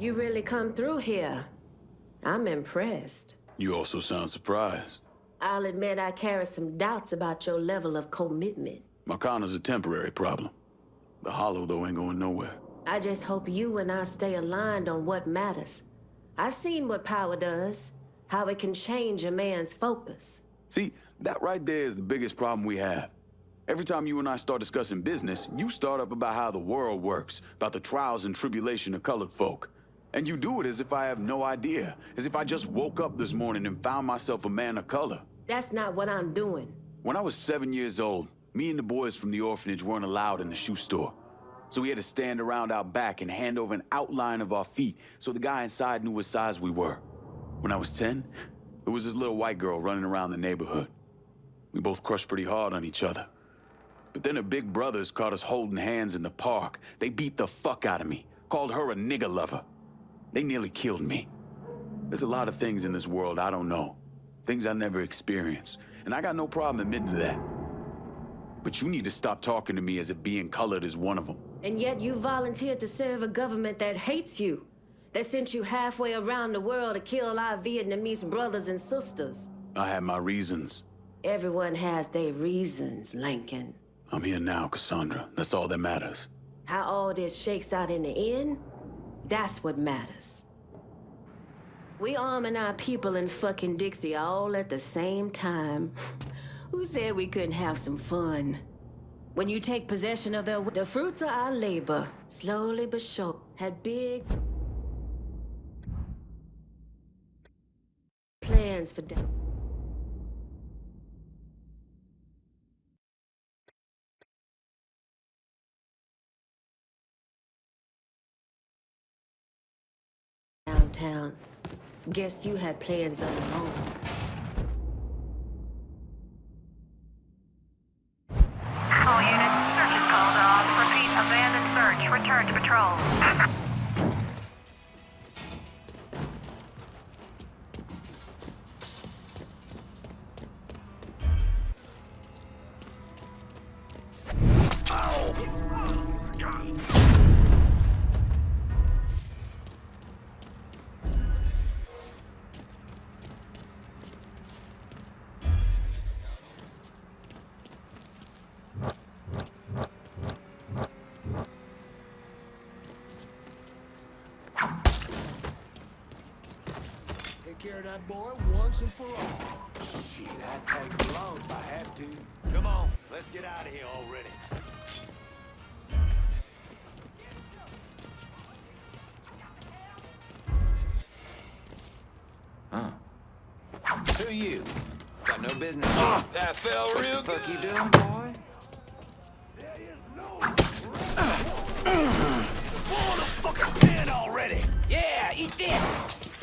You really come through here. I'm impressed. You also sound surprised. I'll admit I carry some doubts about your level of commitment. Marcana's a temporary problem. The Hollow, though, ain't going nowhere. I just hope you and I stay aligned on what matters. I've seen what power does, how it can change a man's focus. See, that right there is the biggest problem we have. Every time you and I start discussing business, you start up about how the world works, about the trials and tribulation of colored folk. And you do it as if I have no idea, as if I just woke up this morning and found myself a man of color. That's not what I'm doing. When I was 7 years old, me and the boys from the orphanage weren't allowed in the shoe store. So we had to stand around out back and hand over an outline of our feet so the guy inside knew what size we were. When I was 10, there was this little white girl running around the neighborhood. We both crushed pretty hard on each other. But then her big brothers caught us holding hands in the park. They beat the fuck out of me, called her a nigger lover. They nearly killed me. There's a lot of things in this world I don't know. Things I never experienced. And I got no problem admitting to that. But you need to stop talking to me as if being colored is one of them. And yet you volunteered to serve a government that hates you, that sent you halfway around the world to kill our Vietnamese brothers and sisters. I had my reasons. Everyone has their reasons, Lincoln. I'm here now, Cassandra. That's all that matters. How all this shakes out in the end, that's what matters. We arming our people in fucking Dixie all at the same time. Who said we couldn't have some fun? When you take possession of the fruits of our labor, slowly but sure, had big plans for downtown. Guess you had plans of your own. All units, search is called off. Repeat, abandoned search. Return to patrol. Care of that boy once and for all. Shit, I'd take long if I had to. Come on, let's get out of here already. Huh? Who you? Got no business. That felt real What the fuck good. you doing, boy? Blow the fucking pin already. Yeah, eat this.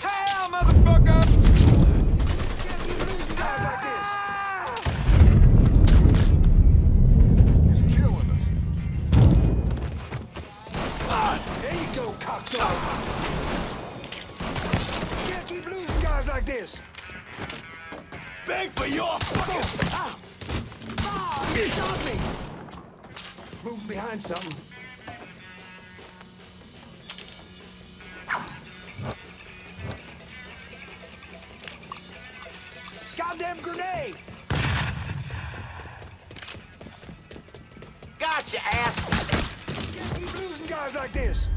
Hell, motherfucker! Guys like this. It's killing us. There you go, cocksucker. Can't keep losing guys like this. Beg for your fucking... You shot me. Moving behind something. Goddamn grenade! Gotcha, ass! Can't keep losing guys like this.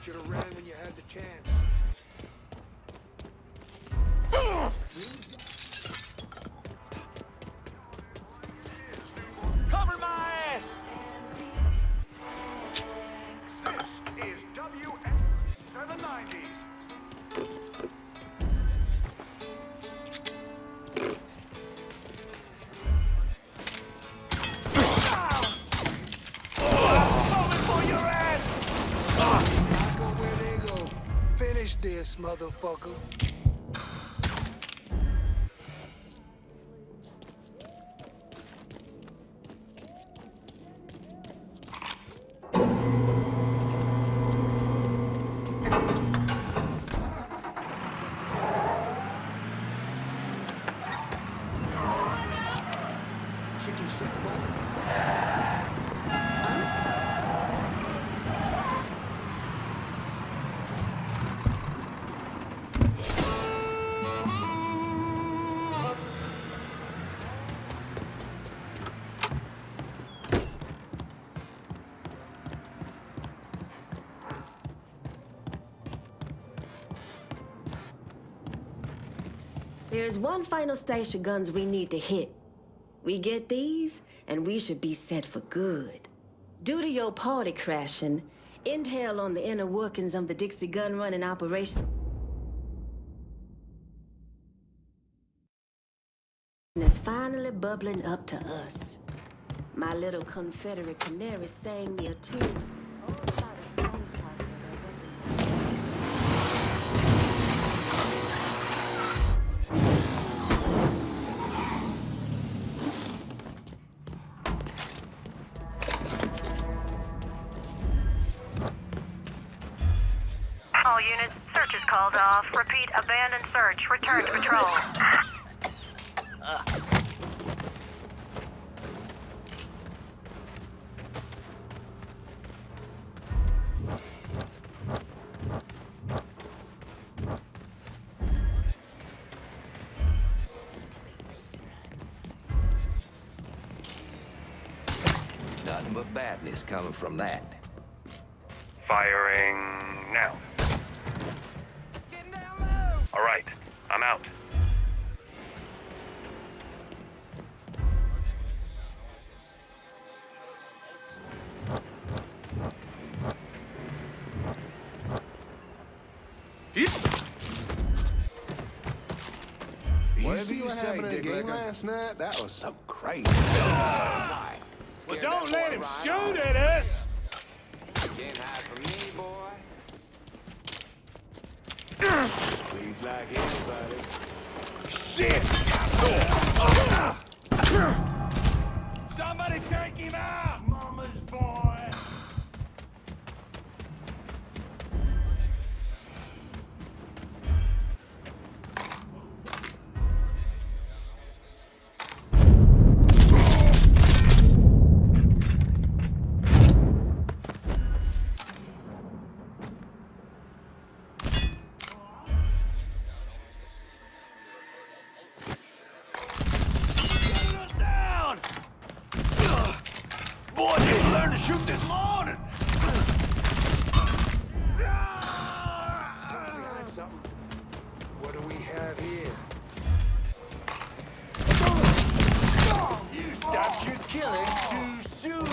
Should have ran when you had the chance. Cover my ass! This is WN 790. This motherfucker. Chicken soup. There's one final stash of guns we need to hit. We get these, and we should be set for good. Due to your party crashing, intel on the inner workings of the Dixie gun running operation is finally bubbling up to us. My little Confederate canary sang me a tune. All units, search is called off. Repeat, abandoned search. Return to patrol. Nothing but badness coming from that. Firing now. Getting down low! All right, I'm out. You see what happened in the game last night? That was some crazy. Well, don't let him shoot at us! Can't hide from me, boy. Bleeds like anybody. Shit! Somebody take him out! Mama's boy! Down! Boy, just learned to shoot this morning! Behind something. What do we have here? You stopped your killing too soon!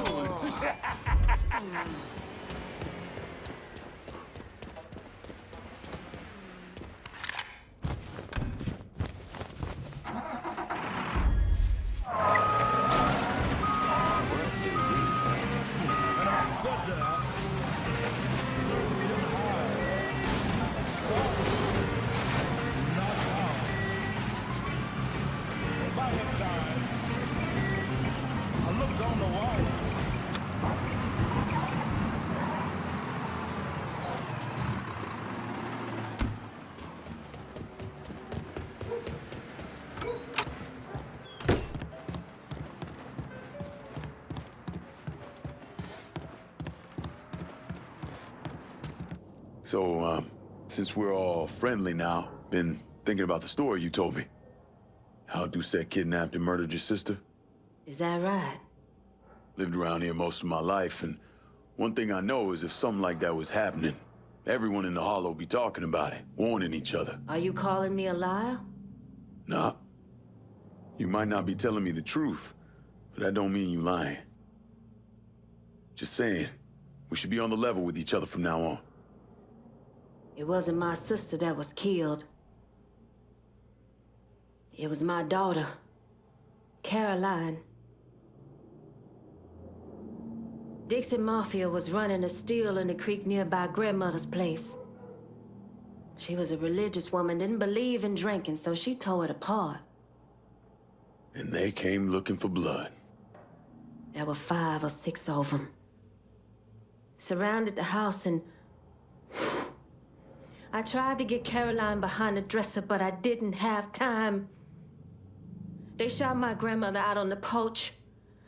So, since we're all friendly now, been thinking about the story you told me. How Doucette kidnapped and murdered your sister? Is that right? Lived around here most of my life, and one thing I know is if something like that was happening, everyone in the Hollow be talking about it, warning each other. Are you calling me a liar? Nah. You might not be telling me the truth, but that don't mean you lying. Just saying, we should be on the level with each other from now on. It wasn't my sister that was killed. It was my daughter, Caroline. Dixie Mafia was running a still in the creek nearby grandmother's place. She was a religious woman, didn't believe in drinking, so she tore it apart. And they came looking for blood. There were 5 or 6 of them. Surrounded the house and... I tried to get Caroline behind the dresser, but I didn't have time. They shot my grandmother out on the porch.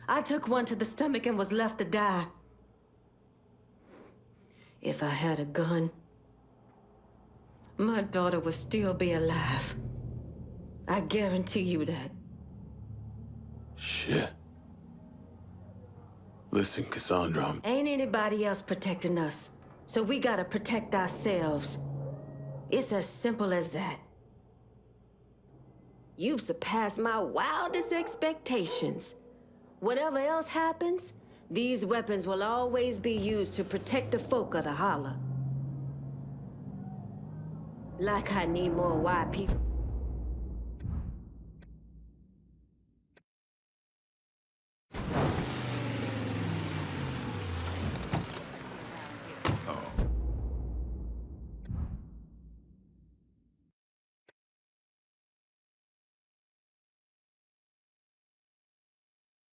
I took one to the stomach and was left to die. If I had a gun, my daughter would still be alive. I guarantee you that. Shit. Listen, Cassandra, Ain't anybody else protecting us, so we gotta protect ourselves. It's as simple as that. You've surpassed my wildest expectations. Whatever else happens, these weapons will always be used to protect the folk of the Holler. Like I need more white people.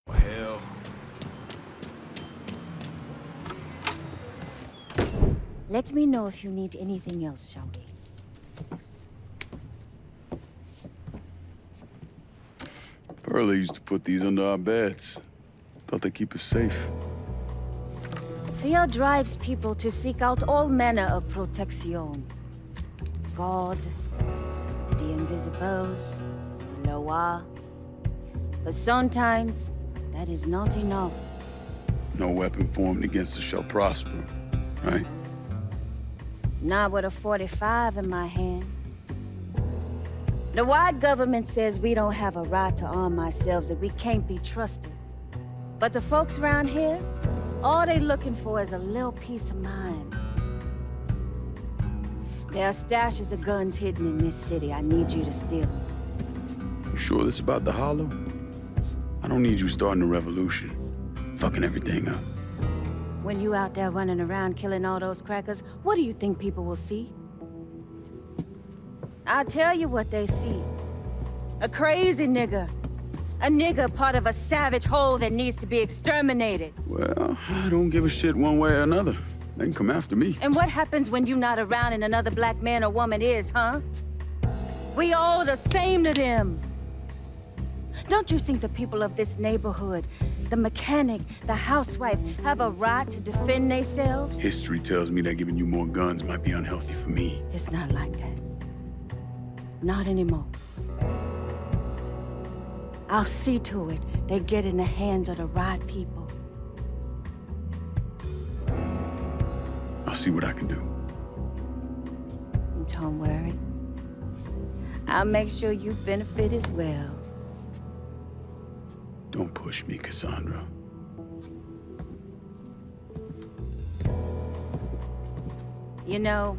Hell. Let me know if you need anything else, shall we? Pearlie used to put these under our beds. Thought they keep us safe. Fear drives people to seek out all manner of protection. God, the Invisibles, the Loa. But sometimes, that is not enough. No weapon formed against us shall prosper, right? Not with a 45 in my hand. The white government says we don't have a right to arm ourselves, that we can't be trusted. But the folks around here, all they looking for is a little peace of mind. There are stashes of guns hidden in this city. I need you to steal them. You sure this about the Hollow? I don't need you starting a revolution, fucking everything up. When you out there running around killing all those crackers, what do you think people will see? I'll tell you what they see. A crazy nigga. A nigga part of a savage whole that needs to be exterminated. Well, I don't give a shit one way or another. They can come after me. And what happens when you're not around and another black man or woman is, huh? We all the same to them. Don't you think the people of this neighborhood, the mechanic, the housewife, have a right to defend themselves? History tells me that giving you more guns might be unhealthy for me. It's not like that. Not anymore. I'll see to it they get in the hands of the right people. I'll see what I can do. Don't worry. I'll make sure you benefit as well. Don't push me, Cassandra. You know,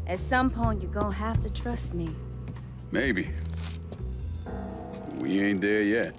at some point you're gonna have to trust me. Maybe. We ain't there yet.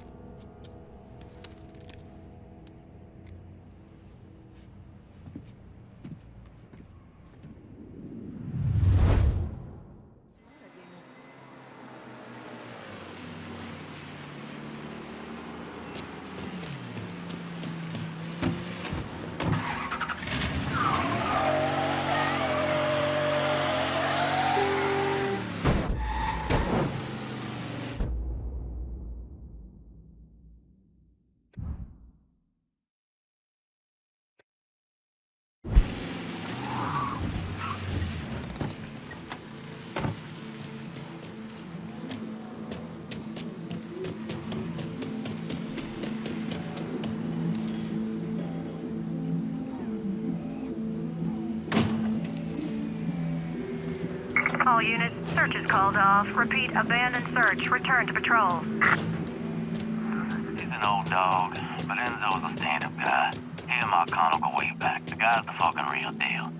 All units, search is called off. Repeat, abandoned search. Return to patrol. He's an old dog, but Enzo's a stand-up guy. Him and my con will go way back. The guy's the fucking real deal.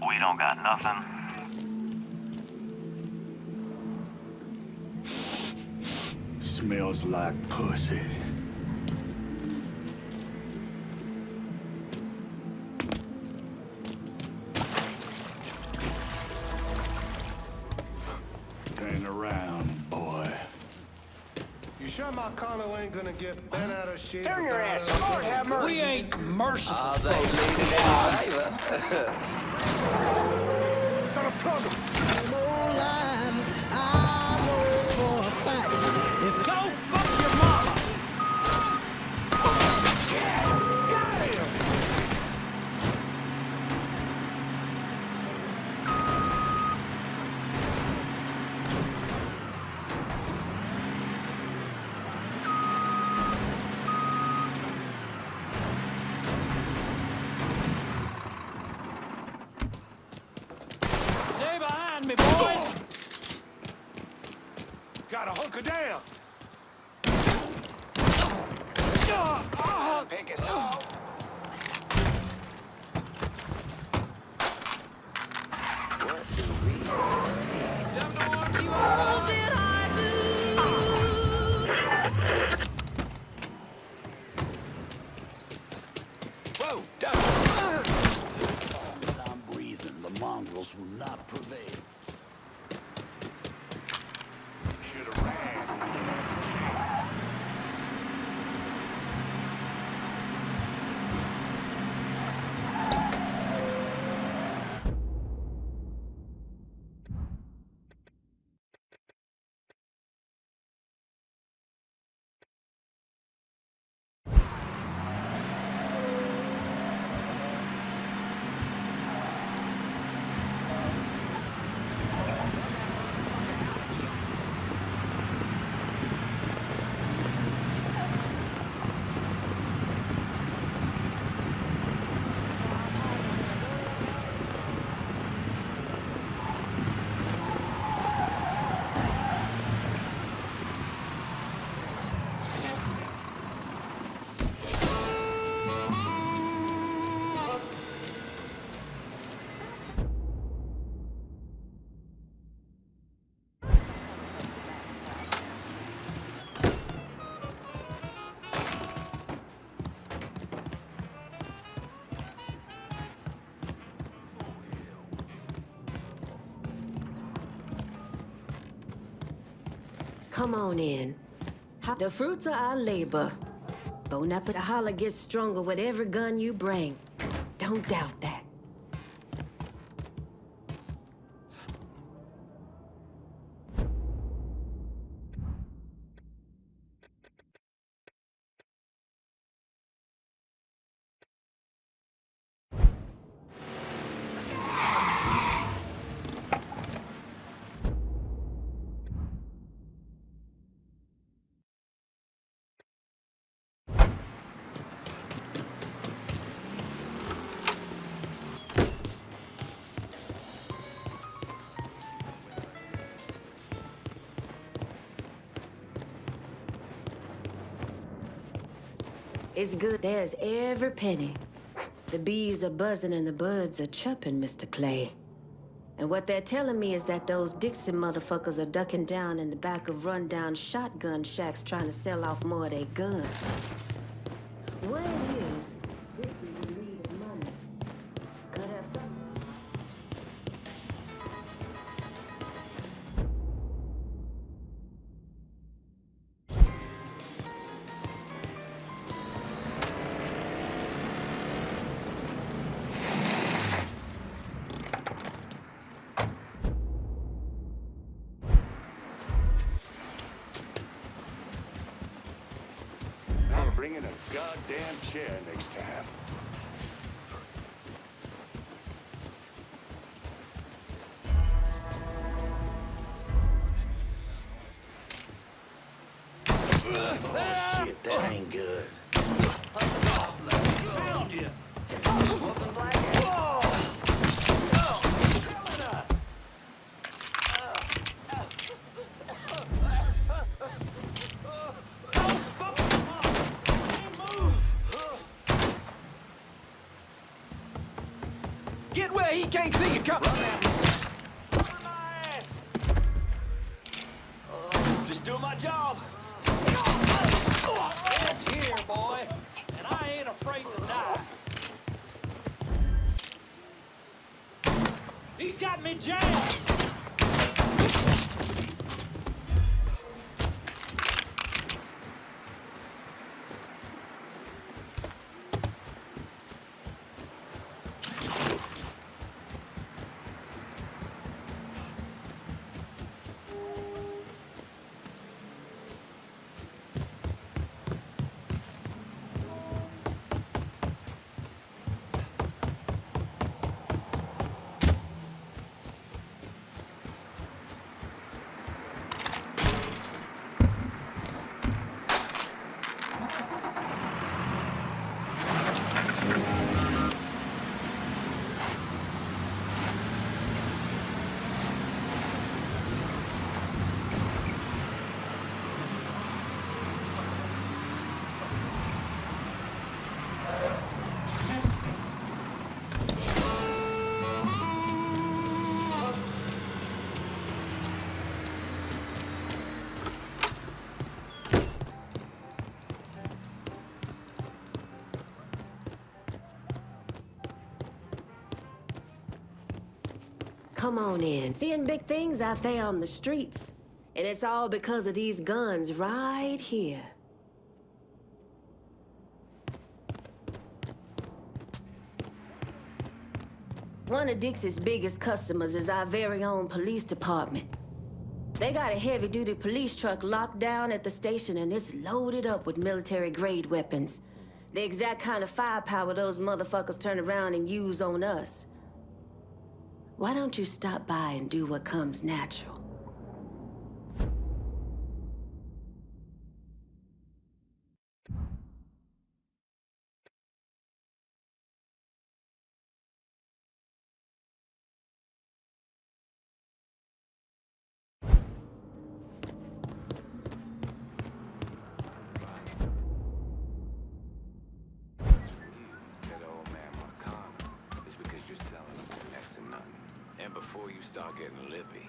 We don't got nothing. Smells like pussy. Turn around, boy. You sure my Connell ain't gonna get bent out of shape? Turn your ass up. Lord have mercy. We ain't merciful. They leave it out. Gonna plug him. Go fuck your mama. Got him! Stay behind. gotta hunker down. Pick us up. Whoa, don't. As I'm breathing, the mongrels will not prevail. Should have ran. Come on in. The fruits of our labor. Bon appetit. The holler gets stronger with every gun you bring. Don't doubt that. It's good. There's every penny. The bees are buzzing and the birds are chirping, Mr. Clay. And what they're telling me is that those Dixie motherfuckers are ducking down in the back of rundown shotgun shacks trying to sell off more of their guns. What it is, Dixie's in need of money. Could have something. Bring in a goddamn chair next time. Oh, shit, that ain't good. Found you. Welcome back. Get where he can't see you coming. Cover my ass. Just doing my job. It's here, boy, and I ain't afraid to die. He's got me jammed. come on in. Seeing big things out there on the streets. And it's all because of these guns right here. One of Dixie's biggest customers is our very own police department. They got a heavy-duty police truck locked down at the station, and it's loaded up with military-grade weapons. The exact kind of firepower those motherfuckers turn around and use on us. Why don't you stop by and do what comes natural? Before you start getting lippy,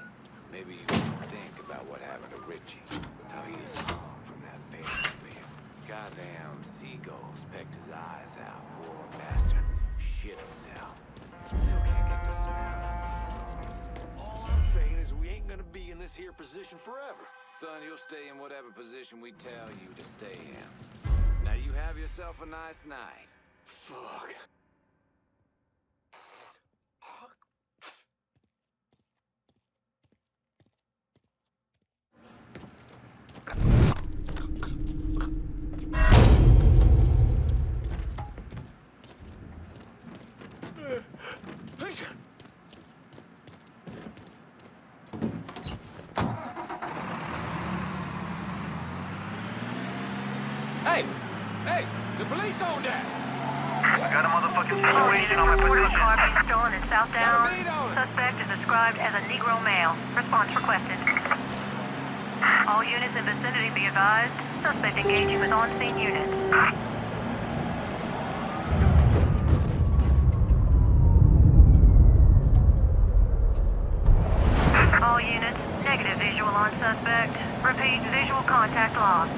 maybe you should think about what happened to Richie. How he is hung from that fatal spear. Goddamn seagulls pecked his eyes out. Poor bastard. Shit himself. Still can't get the smell out. All I'm saying is we ain't gonna be in this here position forever. Son, you'll stay in whatever position we tell you to stay in. Now you have yourself a nice night. Fuck. Hey, the police on that. Got a motherfucking situation on my position. Car being stolen in South Down. Suspect is described as a Negro male. Response requested. All units in vicinity be advised. Suspect engaging with on-scene units. All units, negative visual on suspect. Repeat, visual contact lost.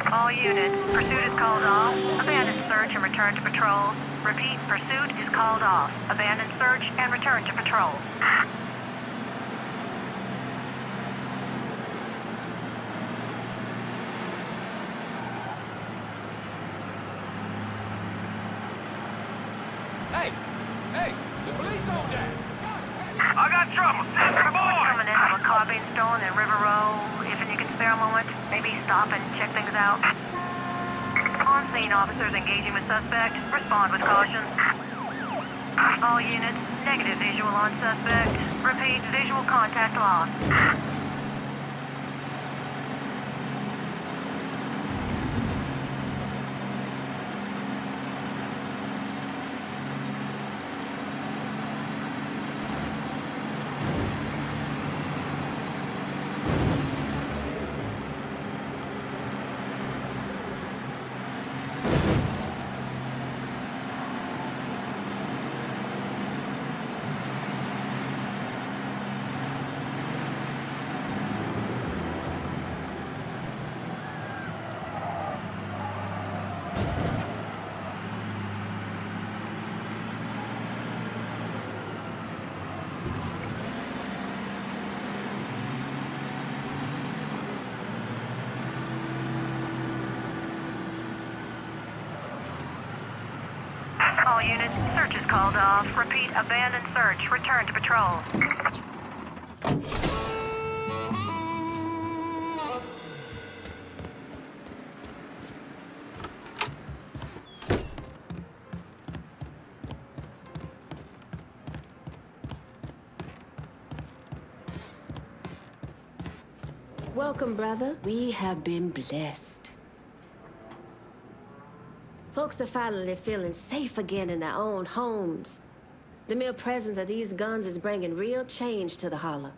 All units, pursuit is called off. Abandon search and return to patrol. Repeat, pursuit is called off. Abandon search and return to patrol. Hey, the police on that. I got trouble. Come on! Coming in from a car being stolen in River Row. If you can spare a moment, maybe stop and check things out. On-scene officers engaging with suspect. Respond with caution. All units, negative visual on suspect. Repeat, visual contact lost. All units, search is called off. Repeat, abandon search. Return to patrol. Welcome, brother. We have been blessed. Folks are finally feeling safe again in their own homes. The mere presence of these guns is bringing real change to the Holler.